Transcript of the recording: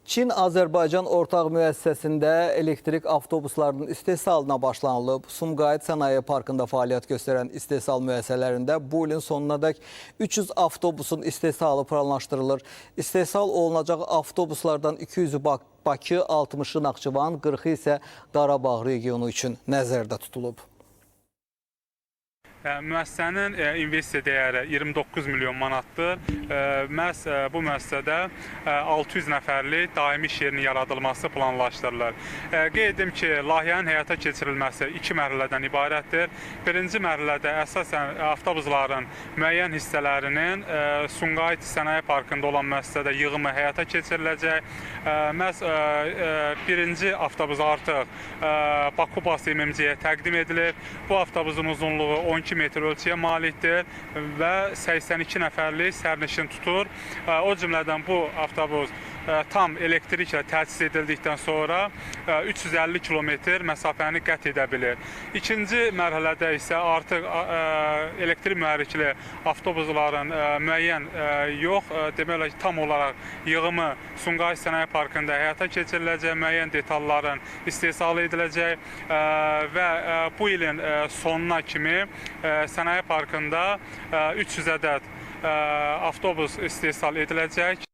Çin-Azərbaycan ortaq müəssisəsində elektrik avtobuslarının istehsalına başlanılıb. Sumqayıt Sənaye Parkında fəaliyyət göstərən istehsal müəssisələrində bu ilin sonunadək 300 avtobusun istehsalı planlaşdırılır. İstehsal olunacaq avtobuslardan 200-ü Bakı, 60-ı Naxçıvan, 40-ı isə Qarabağ regionu üçün nəzərdə tutulub. Müəssisənin investisiya dəyəri 29 milyon manatdır. Məhz bu müəssisədə 600 nəfərlik daimi iş yerinin yaradılması planlaşdırılır. Qeyd edim ki, layihənin həyata keçirilməsi 2 mərhələdən ibarətdir. Birinci mərhələdə əsasən avtobusların müəyyən hissələrinin Sumqayıt Sənaye Parkında olan müəssisədə yığımı həyata keçiriləcək. Məhz birinci avtobus artıq Bakubas MMC-yə təqdim edilib. Bu avtobusun uzunluğu 12 metr ölçüyə malikdir və 82 nəfərlik sərnişin tutur. O cümlədən bu avtobus tam elektriklə təchiz edildikdən sonra 350 kilometr məsafəni qət edə bilir. İkinci mərhələdə isə artıq elektrik mühərrikli avtobusların müəyyən yox, demək olar ki, tam olaraq yığımı Sumqayıt Sənaye Parkında həyata keçiriləcək, müəyyən detalların istehsalı ediləcək və bu ilin sonuna kimi Sənaye Parkında 300 ədəd avtobus istehsal ediləcək.